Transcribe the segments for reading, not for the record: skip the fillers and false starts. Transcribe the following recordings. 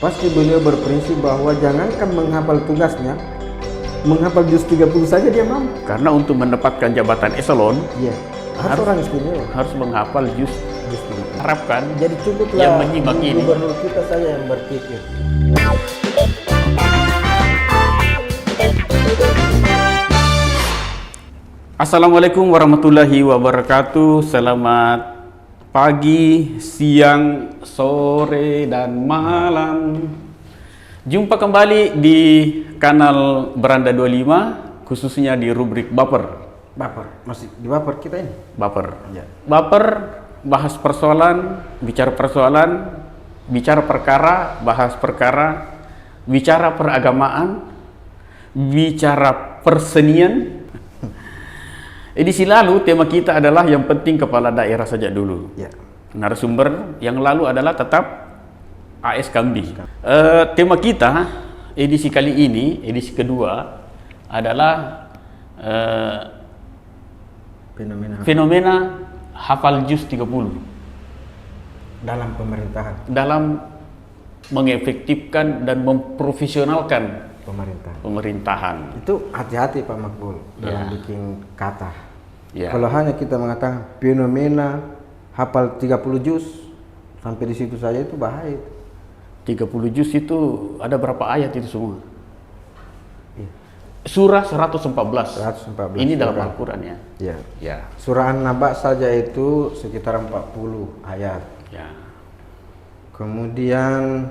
Pasti beliau berprinsip bahwa jangankan menghafal tugasnya, menghafal juz 30 saja dia mampu. Karena untuk mendapatkan jabatan eselon, Iya, harus orang istimewa. harus menghafal juz. Juz 30. Harapkan Jadi cukuplah yang menyimak ini. gubernur kita saja yang berpikir. Assalamualaikum warahmatullahi wabarakatuh. Selamat pagi, siang, sore, dan malam. Jumpa kembali di kanal Beranda 25, khususnya di rubrik Baper. Baper, masih di baper kita ini. Baper. Ya. Baper, bahas persoalan, bicara perkara, bahas perkara, bicara peragamaan, bicara persenian. Edisi lalu tema kita adalah yang penting kepala daerah saja dulu. Ya. Narasumber yang lalu adalah tetap AS Kambi. Tema kita edisi kali ini, edisi kedua adalah fenomena hafal juz 30 Dalam pemerintahan. dalam mengefektifkan dan memprofesionalkan pemerintahan. Itu hati-hati Pak Makbul dalam Ya. bikin kata. Ya. Kalau hanya kita mengatakan fenomena hafal 30 juz sampai di situ saja itu bahaya. 30 juz itu ada berapa ayat itu semua? Iya. Surah 114. 114 Ini dalam surah. Al-Qur'an ya. Ya. Ya. Surah An-Naba saja itu sekitar 40 ayat. Ya. Kemudian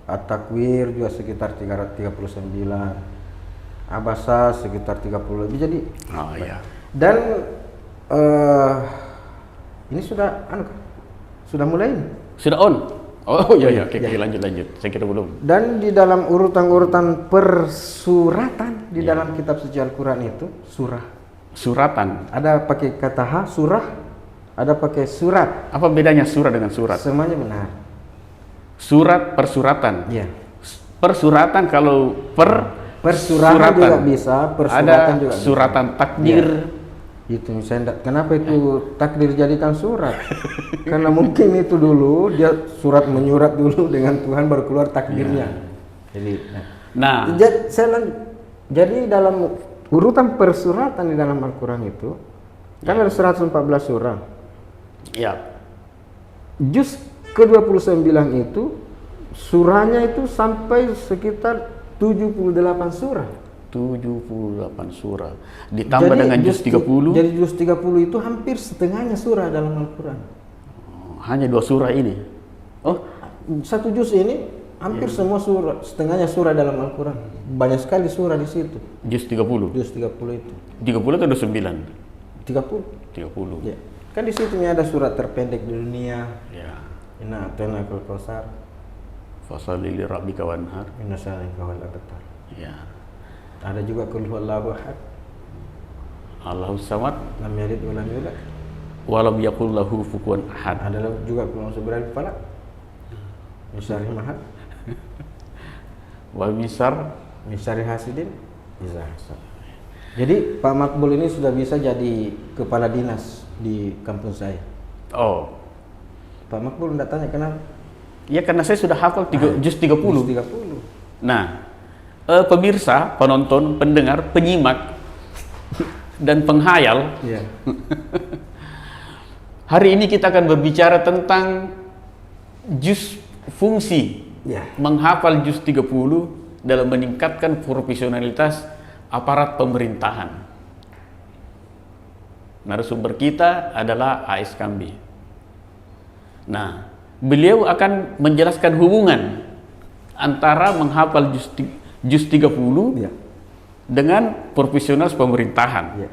At-Takwir juga sekitar 339. Abasa sekitar 30 lebih. Jadi Oh ya. dan ini sudah sudah mulai ini. Sudah on. Oh iya ya, oke, Ya. lanjut. Saya kira belum. Dan di dalam urutan-urutan persuratan di dalam kitab suci Al-Quran itu surah. Suratan. Ada pakai kata ha, surah, ada pakai surat. Apa bedanya surah dengan surat? Semuanya benar. Surat persuratan. Iya. Persuratan kalau Persuratan suratan. juga bisa, persuratan Ada juga suratan bisa. takdir. Itu misalnya kenapa itu takdir jadikan surat? Karena mungkin itu dulu dia surat menyurat dulu dengan Tuhan baru keluar takdirnya. Jadi Nah, jadi dalam urutan persuratan di dalam Al-Quran itu kan ada 114 surah. ya. Juz ke-29 itu surahnya itu sampai sekitar 78 surah. 78 surah. Ditambah dengan juz 30. Jadi juz 30 itu hampir setengahnya surah dalam Al-Quran. Hanya 2 surah ini. Oh, Satu juz ini hampir semua surah, setengahnya surah dalam Al-Quran. Banyak sekali surah di situ. juz 30. Juz 30 itu. 30 atau 29? 30. 30. Ya. Kan di situ ada surat terpendek di dunia. Ya. Inna a'tainakal kautsar. Fasholli li rabbika wanhar. Inna syani'aka huwal abtar. Ya. Ada juga qul huwallahu ahad. Allahus samad Lam yalid wa lam yulad. wa lam yakul lahu kufuwan ahad. Ada juga qul a'udzu birabbil falaq. Min syarri ma halaq. Wa misar. Min syarri hasidin idza hasad. Jadi Pak Makbul ini sudah bisa jadi kepala dinas di kampung saya. Oh. Pak Makbul enggak tanya kenapa? Ya karena saya sudah hafal juz 30. Juz 30. Nah, pemirsa, penonton, pendengar, penyimak dan penghayal, Iya. hari ini kita akan berbicara tentang juz fungsi Ya. menghafal juz 30 dalam meningkatkan profesionalitas aparat pemerintahan. Narasumber kita adalah AS Kambi. Nah, beliau akan menjelaskan hubungan antara menghafal juz 30 Iya. dengan profesional pemerintahan. Iya.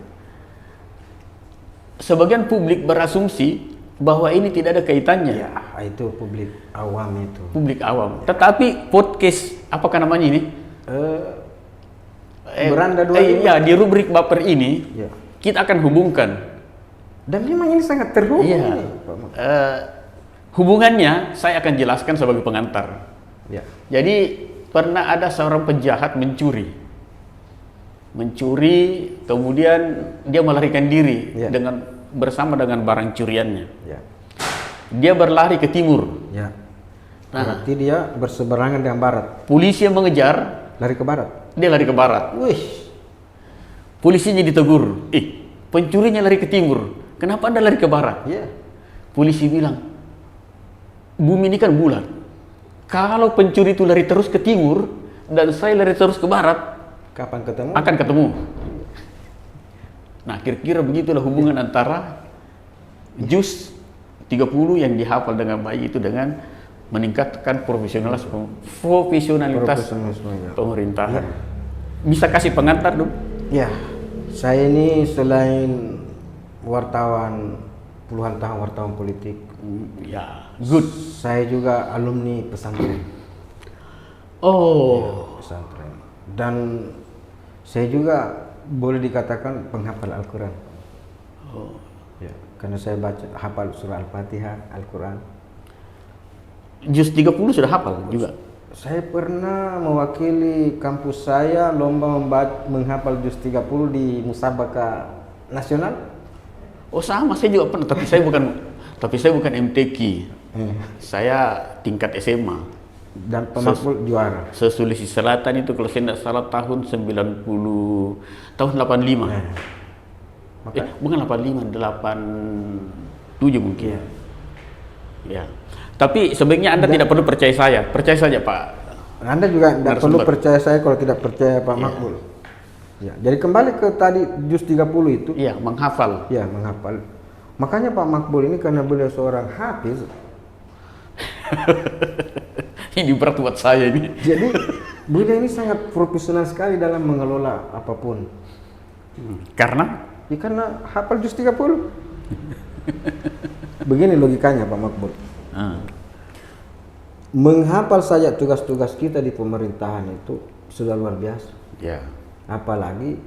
Sebagian publik berasumsi bahwa ini tidak ada kaitannya. Ya, itu publik awam itu. Publik awam. Tetapi podcast apakah namanya ini? Beranda 25. Ya, di rubrik Baper ini Ya. kita akan hubungkan. Dan memang ini sangat terhubung. Iya. Ini, Pak Makbul. Hubungannya saya akan jelaskan sebagai pengantar. Ya. Jadi pernah ada seorang penjahat mencuri, kemudian dia melarikan diri Ya. bersama dengan barang curiannya. Ya. Dia berlari ke timur. Ya. Berarti dia berseberangan dengan barat. Polisi yang mengejar, Lari ke barat. dia lari ke barat. Wih. Polisinya ditegur, pencurinya lari ke timur, kenapa Anda lari ke barat? Iya. Polisi bilang, bumi ini kan bulat. Kalau pencuri itu lari terus ke timur dan saya lari terus ke barat, Kapan ketemu? akan ketemu. Nah, kira-kira begitulah hubungan antara juz 30 yang dihafal dengan baik itu dengan meningkatkan profesionalitas Profesionalisme, ya. pemerintahan. Bisa kasih pengantar dong? Ya, saya ini selain wartawan, puluhan tahun wartawan politik, Ya, good. saya juga alumni pesantren. Oh, Pesantren. Dan saya juga boleh dikatakan penghafal Al-Quran. Ya, karena saya hafal surah Al-Fatihah, Al-Quran. juz 30 sudah hafal juga. Saya pernah mewakili kampus saya lomba menghafal juz 30 di musabaqah nasional. Oh, sama, saya juga pernah, tapi saya bukan MTQ. Saya tingkat SMA. Dan pemakbul juara. Sulawesi Selatan itu kalau saya tidak salah tahun 85. Bukan 85, 87 mungkin. Iya. Ya. Tapi sebaiknya Anda tidak perlu percaya saya. Percaya saja, Pak. Anda juga tidak perlu Narasumber. percaya saya kalau tidak percaya Pak Makbul. Ya, jadi kembali ke tadi juz 30 itu. Iya, menghafal. Ya, menghafal. Makanya Pak Makbul ini karena beliau seorang hafiz, Ini berat buat saya ini. jadi beliau ini sangat profesional sekali dalam mengelola apapun. Karena Ya karena hafal juz 30. Begini logikanya Pak Makbul. Menghafal saja tugas-tugas kita di pemerintahan itu sudah luar biasa. ya. Apalagi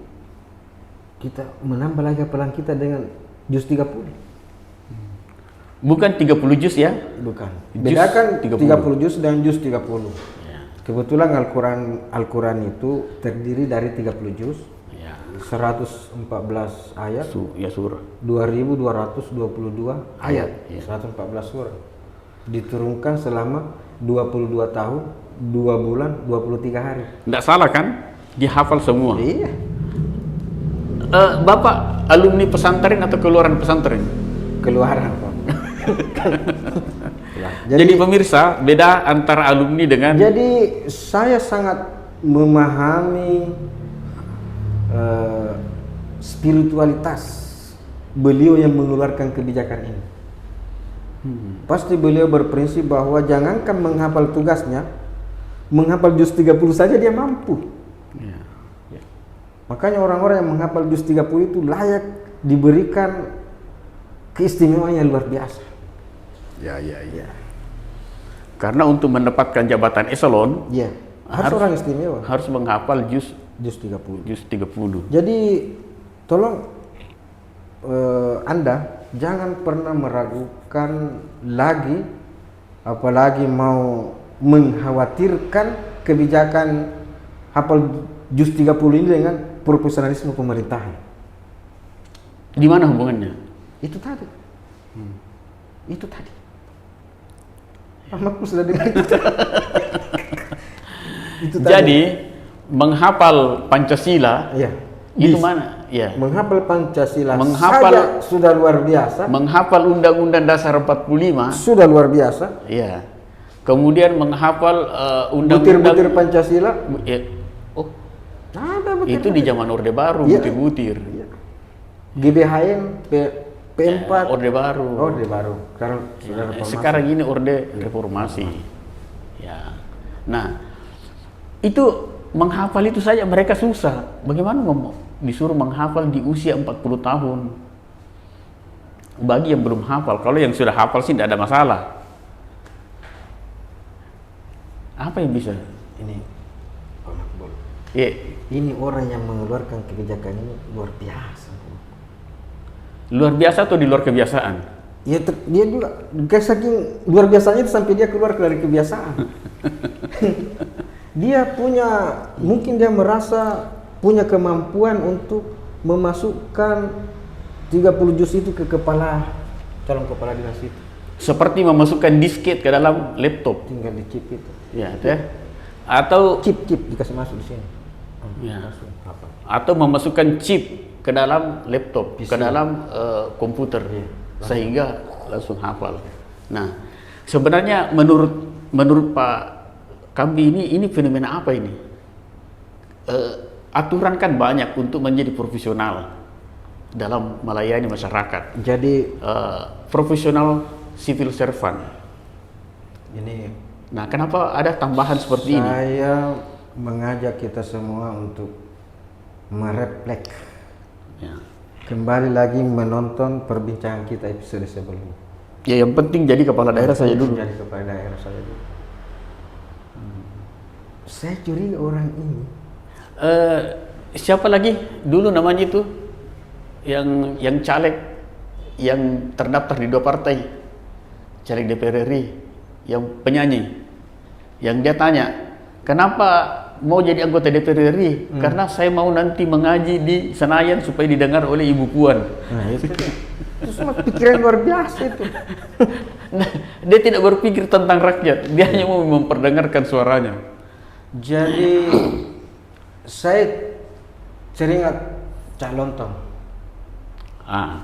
kita menambah lagi hafalan kita dengan juz 30. Bukan 30 juz ya. Bukan. Juz Bedakan 30. 30 juz dan juz 30. Ya. Kebetulan Al-Quran itu terdiri dari 30 juz, Ya. 114 ayat, Surah. 2222 ayat, Ya. 114 surah. Diturunkan selama 22 tahun, 2 bulan, 23 hari. Tidak salah kan? Dihafal semua. Iya. Bapak alumni pesantren atau keluaran pesantren? Keluaran, Pak. Jadi pemirsa, beda antara alumni dengan Jadi saya sangat memahami spiritualitas beliau yang mengeluarkan kebijakan ini. Pasti beliau berprinsip bahwa jangankan menghafal tugasnya, menghafal juz 30 saja dia mampu. Ya. Makanya orang-orang yang menghafal juz 30 itu layak diberikan keistimewaan yang luar biasa. Ya. Karena untuk mendapatkan jabatan eselon Iya, harus orang istimewa. harus menghafal juz Juz 30. 30. Jadi tolong Anda jangan pernah meragukan lagi, apalagi mau mengkhawatirkan kebijakan hafal juz 30 ini dengan profesionalisme pemerintahan. Di mana hubungannya? Itu tadi. Itu tadi. Pak Makbul sudah dengar itu. Itu tadi. Jadi menghafal Pancasila Iya. itu Bis. mana? Ya. Menghafal Pancasila Menghafal- saja sudah luar biasa. Menghafal Undang-Undang Dasar 45. Sudah luar biasa. Ya. Kemudian menghafal Butir-butir undang-undang Pancasila. Ya. Oh, Ada butir. itu di zaman Orde Baru, Iya. butir-butir. GBHN P4. Orde Baru. Orde Baru. Sekarang sudah reformasi. Sekarang ini Orde Reformasi. Ya. Nah, itu menghafal itu saja mereka susah. Bagaimana disuruh menghafal di usia 40 tahun? Bagi yang belum hafal, kalau yang sudah hafal sih tidak ada masalah. Apa yang bisa? Ini Pak Makbul. Ya, Ini orang yang mengeluarkan kebijakan ini luar biasa. luar biasa atau di luar kebiasaan? Ya, dia juga kayak saking luar biasanya itu sampai dia keluar dari kebiasaan. Dia mungkin dia merasa punya kemampuan untuk memasukkan 30 juz itu ke calon kepala dinas itu. seperti memasukkan disket ke dalam laptop. Tinggal di chip itu. Ya, teh. Atau Chip dikasih masuk di sini. ya, Langsung apa? atau memasukkan chip ke dalam laptop, PC. ke dalam komputer, Iya. sehingga langsung hafal. Nah, sebenarnya menurut Pak Kambi ini fenomena apa ini? Aturan kan banyak untuk menjadi profesional dalam melayani masyarakat. Jadi Profesional civil servant. ini Nah, kenapa ada tambahan seperti ini? saya mengajak kita semua untuk merefleks, Ya. kembali lagi menonton perbincangan kita episode sebelumnya. Ya, yang penting jadi kepala daerah saja dulu. Jadi kepala daerah saja dulu. Saya curiga orang ini Siapa lagi dulu namanya itu yang caleg yang terdaftar di 2 partai, caleg DPR RI, yang penyanyi, yang dia tanya, kenapa mau jadi anggota DPR RI? Karena saya mau nanti mengaji di Senayan supaya didengar oleh Ibu Puan. nah itu semua pikiran luar biasa itu. Nah, dia tidak berpikir tentang rakyat, dia hanya mau memperdengarkan suaranya. Jadi saya teringat Cak Lontong. Ya,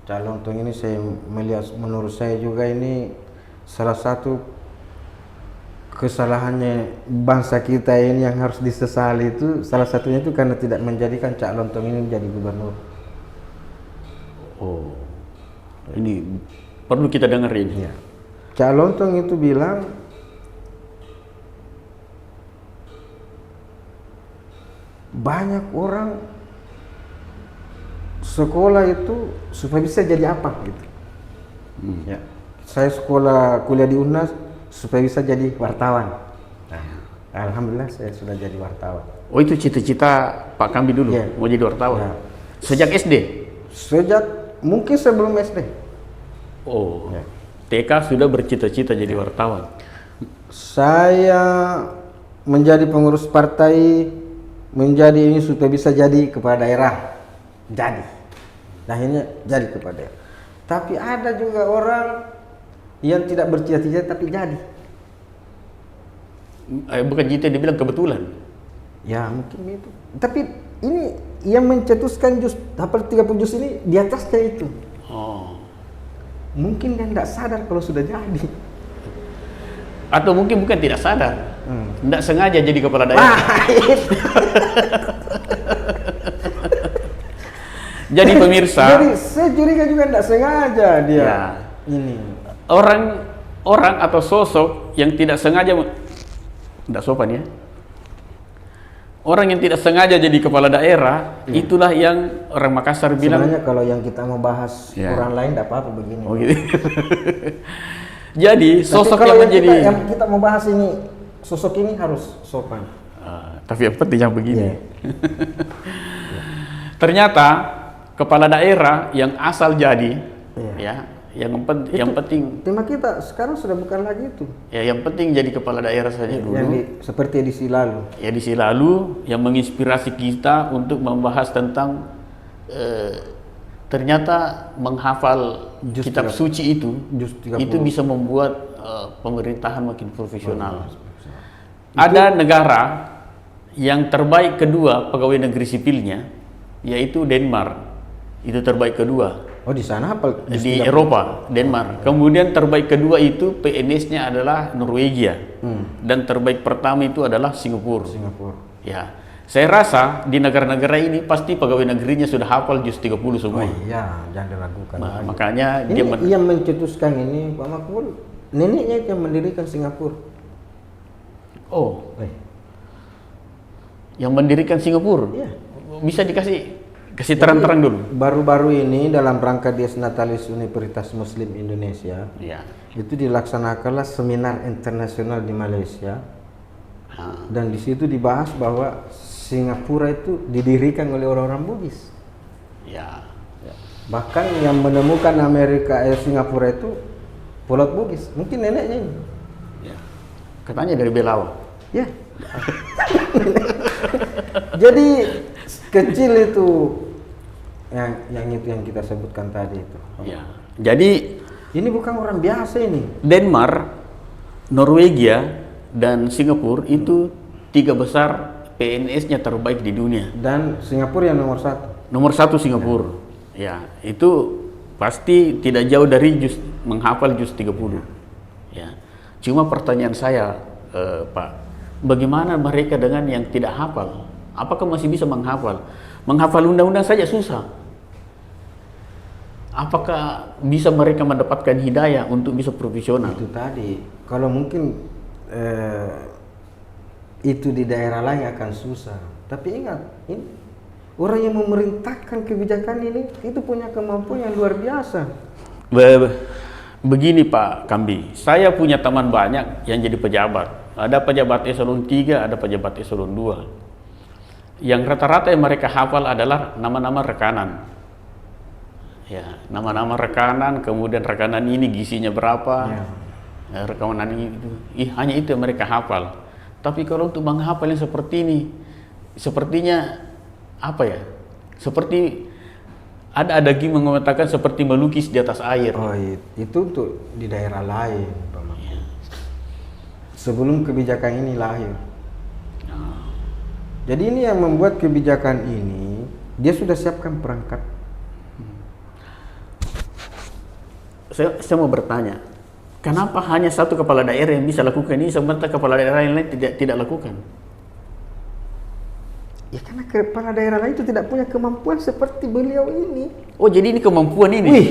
Cak Lontong ini saya melihat, menurut saya juga ini salah satu kesalahannya bangsa kita ini yang harus disesali, itu salah satunya itu karena tidak menjadikan Cak Lontong ini menjadi gubernur. Oh, ini perlu kita dengerin. Ya. Cak Lontong itu bilang banyak orang sekolah itu supaya bisa jadi apa gitu. Ya. Saya sekolah kuliah di UNAS supaya bisa jadi wartawan. Nah, alhamdulillah saya sudah jadi wartawan. Oh, itu cita-cita Pak Kambi dulu, Iya. mau jadi wartawan? Ya. Sejak SD? Sejak mungkin sebelum SD. Oh, Ya. TK sudah bercita-cita jadi wartawan. Saya menjadi pengurus partai, menjadi ini supaya bisa jadi kepala daerah. Jadi. Akhirnya jadi kepala daerah. Tapi ada juga orang yang tidak bercita-cita tapi jadi. Bukan cita, dia bilang kebetulan. Ya mungkin itu. Tapi ini yang mencetuskan jus hafal 30 jus ini di atasnya itu. Oh. Mungkin dia tidak sadar kalau sudah jadi. Atau mungkin bukan tidak sadar, tidak sengaja jadi kepala daerah. Jadi pemirsa, Jadi saya curiga juga tidak sengaja dia. Ya. Ini. orang atau sosok yang tidak sengaja, tidak sopan ya. Orang yang tidak sengaja jadi kepala daerah, itulah yang orang Makassar bilang. Sebenarnya kalau yang kita mau bahas Ya. orang lain tidak apa-apa begini. Oh gitu. Jadi Tapi sosok kalau yang menjadi. yang kita mau bahas ini, sosok ini harus sopan. Tapi yang penting yang begini. Iya. Ternyata kepala daerah yang asal jadi, Iya. ya, yang penting, Tema kita sekarang sudah bukan lagi itu. ya yang penting jadi kepala daerah saja dulu. Seperti edisi lalu. Edisi lalu yang menginspirasi kita untuk membahas tentang ternyata menghafal Juz kitab 30. suci itu Juz 30. itu bisa membuat pemerintahan makin profesional. Ada negara yang terbaik kedua pegawai negeri sipilnya, yaitu Denmark. Itu terbaik kedua Oh di sana apa? di Eropa, Denmark. Kemudian terbaik kedua itu PNS-nya adalah Norwegia. Dan terbaik pertama itu adalah Singapura. Ya. Saya rasa di negara-negara ini pasti pegawai negerinya sudah hafal juz 30 semua. Oh iya, jangan diragukan. Makanya Ini yang mencetuskan ini Pak Makmur, neneknya yang mendirikan Singapura. Oh, yang mendirikan Singapura. Iya. Bisa dikasih terang-terang dulu. Baru-baru ini dalam rangka Dies Natalis Universitas Muslim Indonesia, Ya. itu dilaksanakanlah seminar internasional di Malaysia. Dan di situ dibahas bahwa Singapura itu didirikan oleh orang-orang Bugis. Ya. Bahkan yang menemukan Singapura itu Pulau Bugis, mungkin neneknya ini. Ya. Katanya dari Belawa. Ya. Jadi kecil itu yang itu yang kita sebutkan tadi itu. Ya. Jadi Ini bukan orang biasa ini. Denmark, Norwegia, dan Singapura itu 3 besar PNS-nya terbaik di dunia. Dan Singapura yang nomor 1. Nomor 1 Singapura. Ya, itu pasti tidak jauh dari menghafal juz 30. Ya. Cuma pertanyaan saya, Pak, bagaimana mereka dengan yang tidak hafal? Apakah masih bisa menghafal? Menghafal undang-undang saja susah. Apakah bisa mereka mendapatkan hidayah untuk bisa profesional? Itu tadi, kalau mungkin itu di daerah lain akan susah. Tapi ingat, ini orang yang memerintahkan kebijakan ini itu punya kemampuan yang luar biasa. Begini Pak Kambi, saya punya teman banyak yang jadi pejabat. Ada pejabat eselon 3, ada pejabat eselon 2. Yang rata-rata yang mereka hafal adalah nama-nama rekanan. Ya, nama-nama rekanan, kemudian rekanan ini gizinya berapa, rekanan ini itu, hanya itu yang mereka hafal. Tapi kalau untuk menghafal yang seperti ini, sepertinya apa ya? Seperti ada adagi mengatakan seperti melukis di atas air. Oh, itu untuk di daerah lain, Pak Mahfud. Sebelum kebijakan ini lahir. Jadi ini yang membuat kebijakan ini, dia sudah siapkan perangkat. Saya mau bertanya, kenapa hanya satu kepala daerah yang bisa lakukan ini, sementara kepala daerah yang lain tidak lakukan? Ya karena kepala daerah lain itu tidak punya kemampuan seperti beliau ini. Oh, jadi ini kemampuan ini? Wih,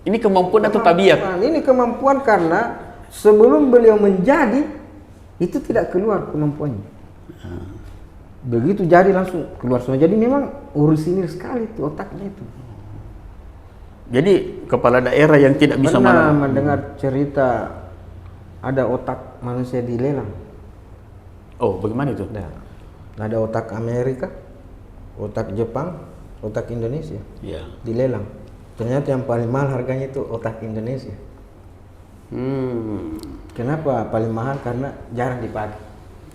ini kemampuan atau tabiat? Ini kemampuan karena sebelum beliau menjadi, itu tidak keluar kemampuannya. Begitu jadi langsung keluar semua. Jadi memang orisinil sekali itu otaknya itu. Jadi kepala daerah yang tidak bisa mendengar cerita ada otak manusia dilelang. Oh, bagaimana itu? Nah, ada otak Amerika, otak Jepang, otak Indonesia. Ya. Dilelang. Ternyata yang paling mahal harganya itu otak Indonesia. Kenapa paling mahal? Karena jarang dipakai.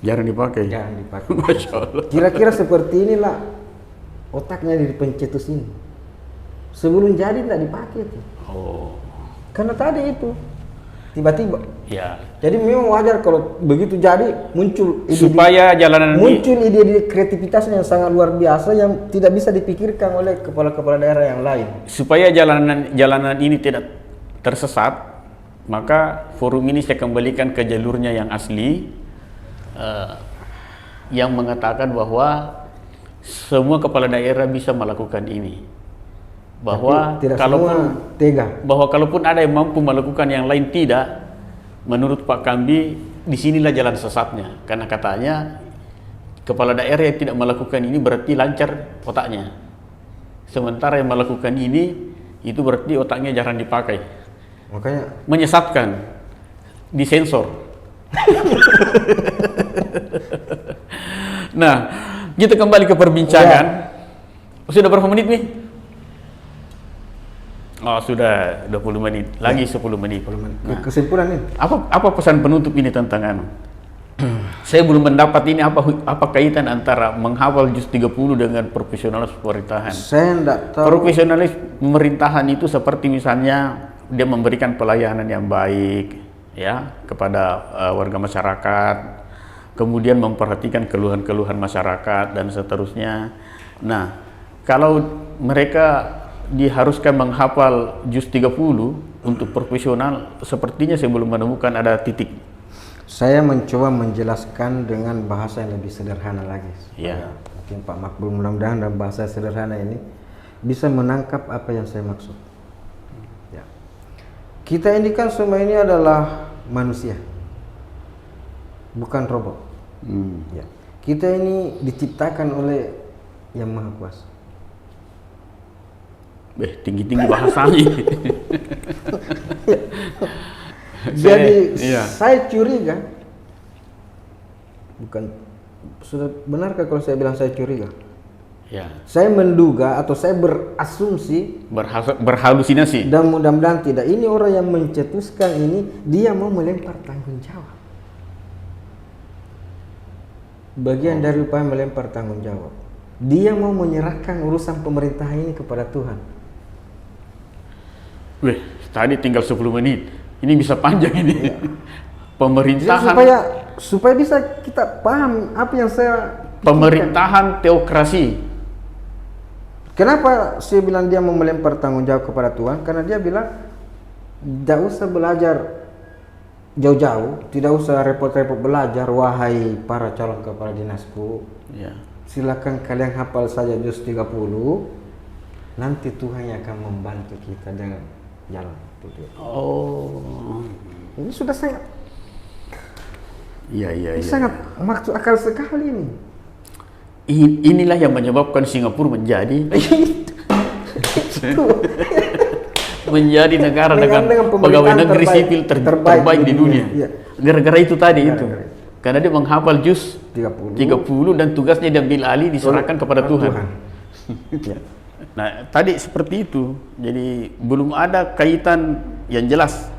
Jarang dipakai. Jarang dipakai. Masya Allah. Kira-kira seperti inilah otaknya di pencetus ini. Sebelum jadi tidak dipakai itu. Oh. Karena tadi itu tiba-tiba. Ya. Jadi memang wajar kalau begitu jadi muncul ide, supaya jalanan muncul ide-ide kreativitasnya yang sangat luar biasa yang tidak bisa dipikirkan oleh kepala-kepala daerah yang lain. Supaya jalanan ini tidak tersesat, maka forum ini saya kembalikan ke jalurnya yang asli, yang mengatakan bahwa semua kepala daerah bisa melakukan ini. Bahwa kalaupun ada yang mampu melakukan yang lain tidak, menurut Pak Kambi disinilah jalan sesatnya, karena katanya kepala daerah yang tidak melakukan ini berarti lancar otaknya, sementara yang melakukan ini itu berarti otaknya jarang dipakai, makanya menyesatkan, disensor. Nah, kita kembali ke perbincangan. Sudah berapa menit nih? Oh, sudah 20 menit. Lagi 10 menit. Nah, kesimpulan ini. Apa pesan penutup ini tentang anu? Saya belum mendapat ini apa kaitan antara menghafal juz 30 dengan profesionalis pemerintahan. Saya tidak tahu. Profesionalis pemerintahan itu seperti misalnya dia memberikan pelayanan yang baik ya kepada warga masyarakat, kemudian memperhatikan keluhan-keluhan masyarakat dan seterusnya. Nah, kalau mereka diharuskan menghafal juz 30 untuk profesional, sepertinya saya belum menemukan ada titik. Saya mencoba menjelaskan dengan bahasa yang lebih sederhana lagi. Ya. Mungkin Pak Makbul mudah-mudahan dalam bahasa sederhana ini bisa menangkap apa yang saya maksud. Ya. Kita ini kan semua ini adalah manusia, bukan robot. Ya. Kita ini diciptakan oleh Yang Maha Kuasa. Tinggi-tinggi bahasanya. Jadi saya curiga, bukan sudah benarkah kalau saya bilang saya curiga? Ya. Saya menduga atau saya berasumsi, berhalusinasi. Dan mudah-mudahan tidak. Ini orang yang mencetuskan ini dia mau melempar tanggung jawab. Bagian dari upaya melempar tanggung jawab. Dia mau menyerahkan urusan pemerintahan ini kepada Tuhan. tadi tinggal 10 menit. Ini bisa panjang ini. Jadi Pemerintahan supaya bisa kita paham apa yang saya pemerintahan teokrasi. Kenapa saya bilang dia mau melempar tanggung jawab kepada Tuhan? Karena dia bilang tidak usah belajar jauh-jauh, tidak usah repot-repot belajar, wahai para calon kepala dinasku. Ya. Silakan kalian hafal saja juz 30. Nanti Tuhan yang akan membantu kita dengan jalan itu dia. Oh. Ini sudah sangat Iya. sangat masuk akal sekali ini. Inilah yang menyebabkan Singapura menjadi menjadi negara dengan pegawai negeri sipil terbaik di dunia. Iya. Gara-gara itu tadi itu. Gara-gara itu. Karena dia menghafal juz 30 dan tugasnya diambil alih diserahkan kepada Tuhan. Ya. Nah, tadi seperti itu. Jadi belum ada kaitan yang jelas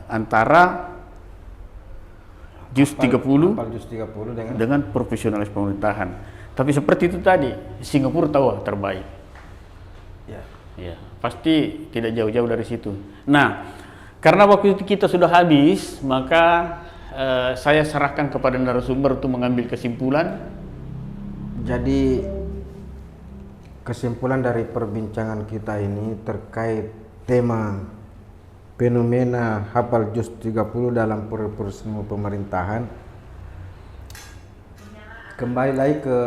antara juz 30 Hafal juz 30 dengan profesionalis pemerintahan. Tapi seperti itu tadi, Singapura tahu terbaik. Ya, pasti tidak jauh-jauh dari situ. Nah, karena waktu itu kita sudah habis, maka saya serahkan kepada narasumber untuk mengambil kesimpulan. Jadi kesimpulan dari perbincangan kita ini terkait tema fenomena hafal juz 30 dalam profesional pemerintahan. Kembali lagi ke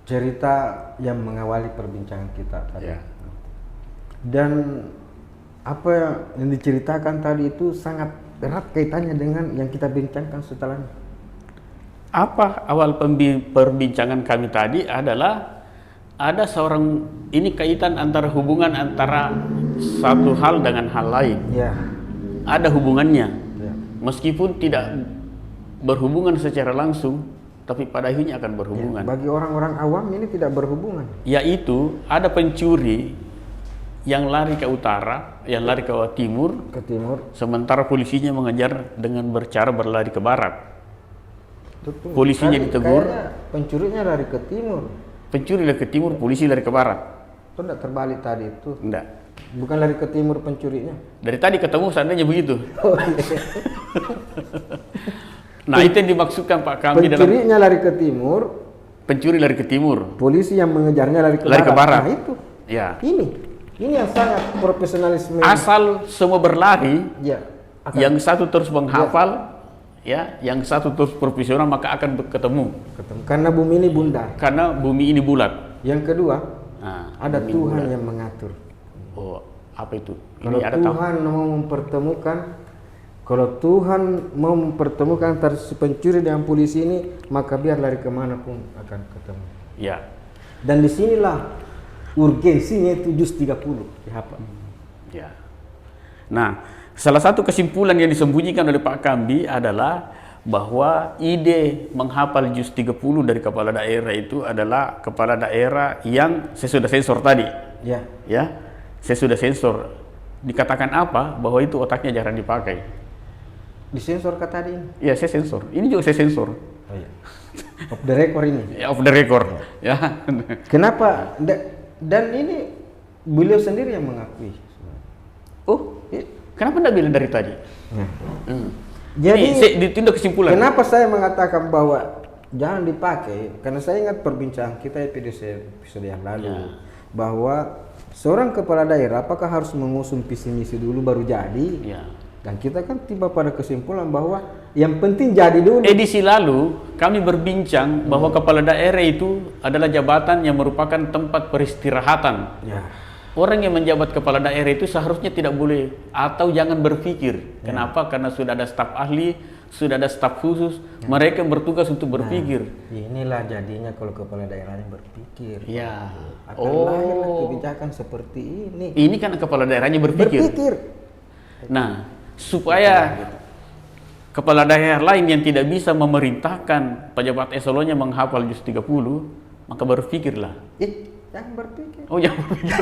cerita yang mengawali perbincangan kita tadi. Ya. Dan apa yang diceritakan tadi itu sangat erat kaitannya dengan yang kita bincangkan setelahnya. Apa awal perbincangan kami tadi adalah ada seorang, ini kaitan antara hubungan antara satu hal dengan hal lain. Ya. Ada hubungannya. Ya. Meskipun tidak berhubungan secara langsung, tapi pada akhirnya akan berhubungan. Ya, bagi orang-orang awam ini tidak berhubungan. Yaitu ada pencuri yang lari ke utara, yang lari ke timur, sementara polisinya mengejar dengan cara berlari ke barat. Polisinya ditegur. Pencurinya lari ke timur. Pencuri lari ke timur, polisi lari ke barat. Itu tidak terbalik tadi itu. Tidak. Bukan lari ke timur pencurinya. Dari tadi ketemu seandainya begitu. Oh, iya. Nah, itu yang dimaksudkan Pak kami dalam pencurinya lari ke timur. Pencuri lari ke timur. Polisi yang mengejarnya lari ke barat. Nah, itu. Ya. Ini yang sangat profesionalisme. Asal semua berlari, ya, yang satu terus menghafal, ya, yang satu terus profesional, maka akan ketemu. Karena bumi ini bundar. Karena bumi ini bulat. Yang kedua, ada Tuhan bulat yang mengatur. Oh, apa itu? Kalau Ini ada Tuhan mau mempertemukan antara si pencuri dengan polisi ini, maka biar lari kemana pun akan ketemu. Ya. Dan disinilah urgensinya itu juz 30 dihafal. Ya. Nah, salah satu kesimpulan yang disembunyikan oleh Pak Kambi adalah bahwa ide menghafal juz 30 dari kepala daerah itu adalah kepala daerah yang saya sudah sensor tadi. Ya. Ya. Saya sudah sensor. Dikatakan apa? Bahwa itu otaknya jarang dipakai. Disensor kata tadi ini? Ya, saya sensor. Ini juga saya sensor. Oh iya. Off the record ini? Ya, off the record. Ya. Kenapa? Dan ini beliau sendiri yang mengakui. Oh, kenapa tidak bilang dari tadi? Jadi ditindak kesimpulan. Kenapa saya mengatakan bahwa jangan dipakai? Karena saya ingat perbincangan kita episode yang lalu, bahwa seorang kepala daerah apakah harus mengusung visi misi dulu baru jadi? Ya. Dan kita kan tiba pada kesimpulan bahwa yang penting jadi dulu. Edisi lalu kami berbincang bahwa kepala daerah itu adalah jabatan yang merupakan tempat peristirahatan. Ya. Orang yang menjabat kepala daerah itu seharusnya tidak boleh atau jangan berpikir. Kenapa? Karena sudah ada staf ahli, sudah ada staf khusus, mereka bertugas untuk berpikir. Inilah jadinya kalau kepala daerahnya berpikir. Ya. Akan lahirlah kebijakan seperti ini. Ini kan kepala daerahnya berpikir. Nah, supaya kepala daerah lain yang tidak bisa memerintahkan pejabat eselonnya menghafal juz 30, maka berpikirlah. Jangan berpikir. Oh, jangan berpikir.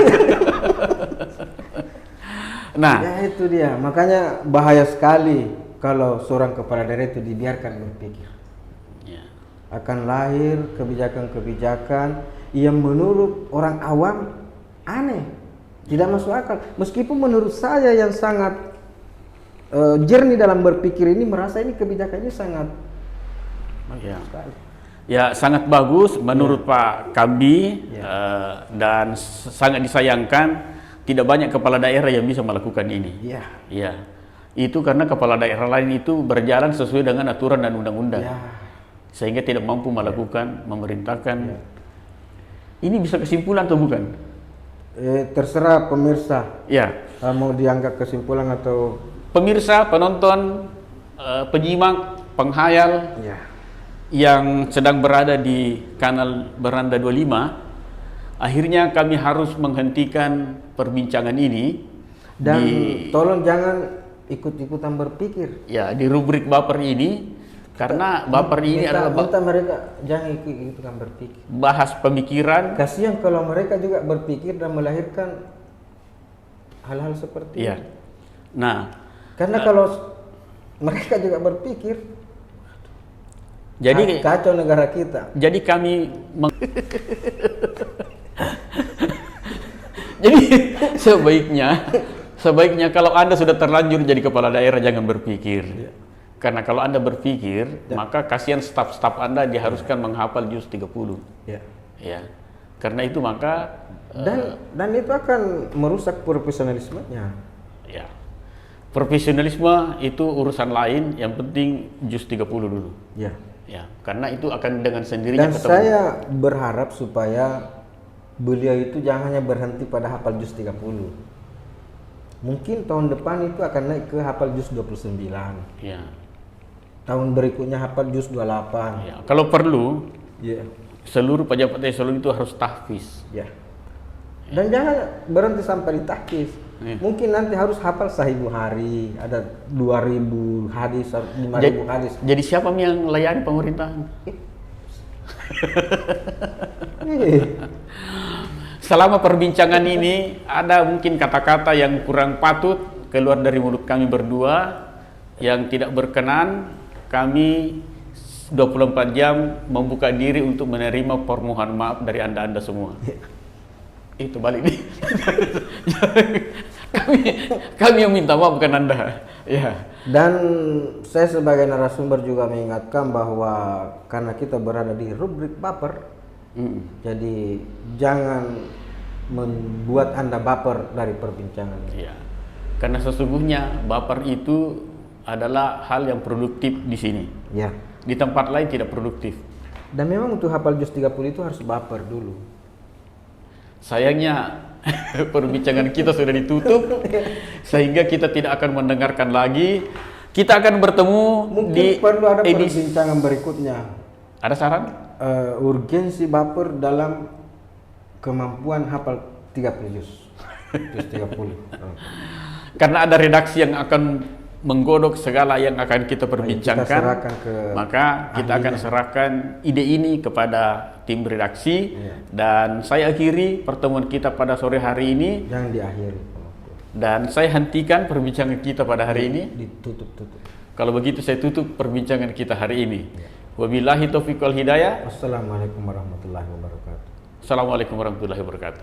Nah, ya itu dia. Makanya bahaya sekali kalau seorang kepala daerah itu dibiarkan berpikir. ya. Akan lahir kebijakan-kebijakan yang menurut orang awam aneh. Tidak masuk akal. Meskipun menurut saya yang sangat jernih dalam berpikir ini merasa ini kebijakan ini sangat Ya. Ya, sangat bagus menurut Pak Kambi, dan sangat disayangkan tidak banyak kepala daerah yang bisa melakukan ini. Iya. Ya. Itu karena kepala daerah lain itu berjalan sesuai dengan aturan dan undang-undang. Ya. Sehingga tidak mampu melakukan, memerintahkan. Ini bisa kesimpulan atau bukan? Terserah pemirsa. Ya. Mau dianggap kesimpulan atau Pemirsa, penonton, penyimak, penghayal yang sedang berada di kanal Beranda 25, akhirnya kami harus menghentikan perbincangan ini. Dan tolong jangan ikut-ikutan berpikir. Ya, di rubrik baper ini, karena baper ini adalah minta mereka jangan ikut-ikutan berpikir. Bahas pemikiran. Kasihan kalau mereka juga berpikir dan melahirkan hal-hal seperti Ya. ini. Nah, Karena kalau mereka juga berpikir, jadi kacau negara kita. Jadi kami jadi sebaiknya kalau Anda sudah terlanjur jadi kepala daerah jangan berpikir. Karena kalau Anda berpikir, maka kasihan staf-staf Anda diharuskan menghafal juz 30. Ya. Karena itu maka dan itu akan merusak profesionalismenya. Ya. Profesionalisme itu urusan lain, yang penting juz 30 dulu. Ya. Ya, karena itu akan dengan sendirinya Dan ketemu. saya berharap supaya beliau itu jangan hanya berhenti pada hafal juz 30. Mungkin tahun depan itu akan naik ke hafal juz 29. Ya. Tahun berikutnya hafal juz 28. Ya, kalau perlu, seluruh pejabat eselon itu harus tahfiz. Ya. Dan jangan berhenti sampai di tahfiz. Mungkin nanti harus hafal 1000 hari, ada 2000 hadis, 5000 hadis. Jadi siapa yang layani pemerintahan? Selama perbincangan ini ada mungkin kata-kata yang kurang patut keluar dari mulut kami berdua yang tidak berkenan. Kami 24 jam membuka diri untuk menerima permohonan maaf dari Anda semua. Itu balik nih. kami yang minta maaf, bukan Anda. Ya. Dan saya sebagai narasumber juga mengingatkan bahwa karena kita berada di rubrik baper, jadi jangan membuat Anda baper dari perbincangan. Ya. Karena sesungguhnya baper itu adalah hal yang produktif di sini. Ya. Di tempat lain tidak produktif. Dan memang untuk hafal juz 30 itu harus baper dulu. Sayangnya perbincangan kita sudah ditutup sehingga kita tidak akan mendengarkan lagi. Kita akan bertemu mungkin perlu ada perbincangan berikutnya. Ada saran? Urgensi baper dalam kemampuan hafal 30 juz. Juz 30. Karena ada redaksi yang akan menggodok segala yang akan kita perbincangkan, maka kita akan serahkan ide ini kepada tim redaksi. Dan saya akhiri pertemuan kita pada sore hari ini. Jangan diakhiri. Dan saya hentikan perbincangan kita pada hari ini. Ditutup. Kalau begitu saya tutup perbincangan kita hari ini. Wabillahi taufiq wal hidayah. Wassalamualaikum warahmatullahi wabarakatuh. Assalamualaikum warahmatullahi wabarakatuh.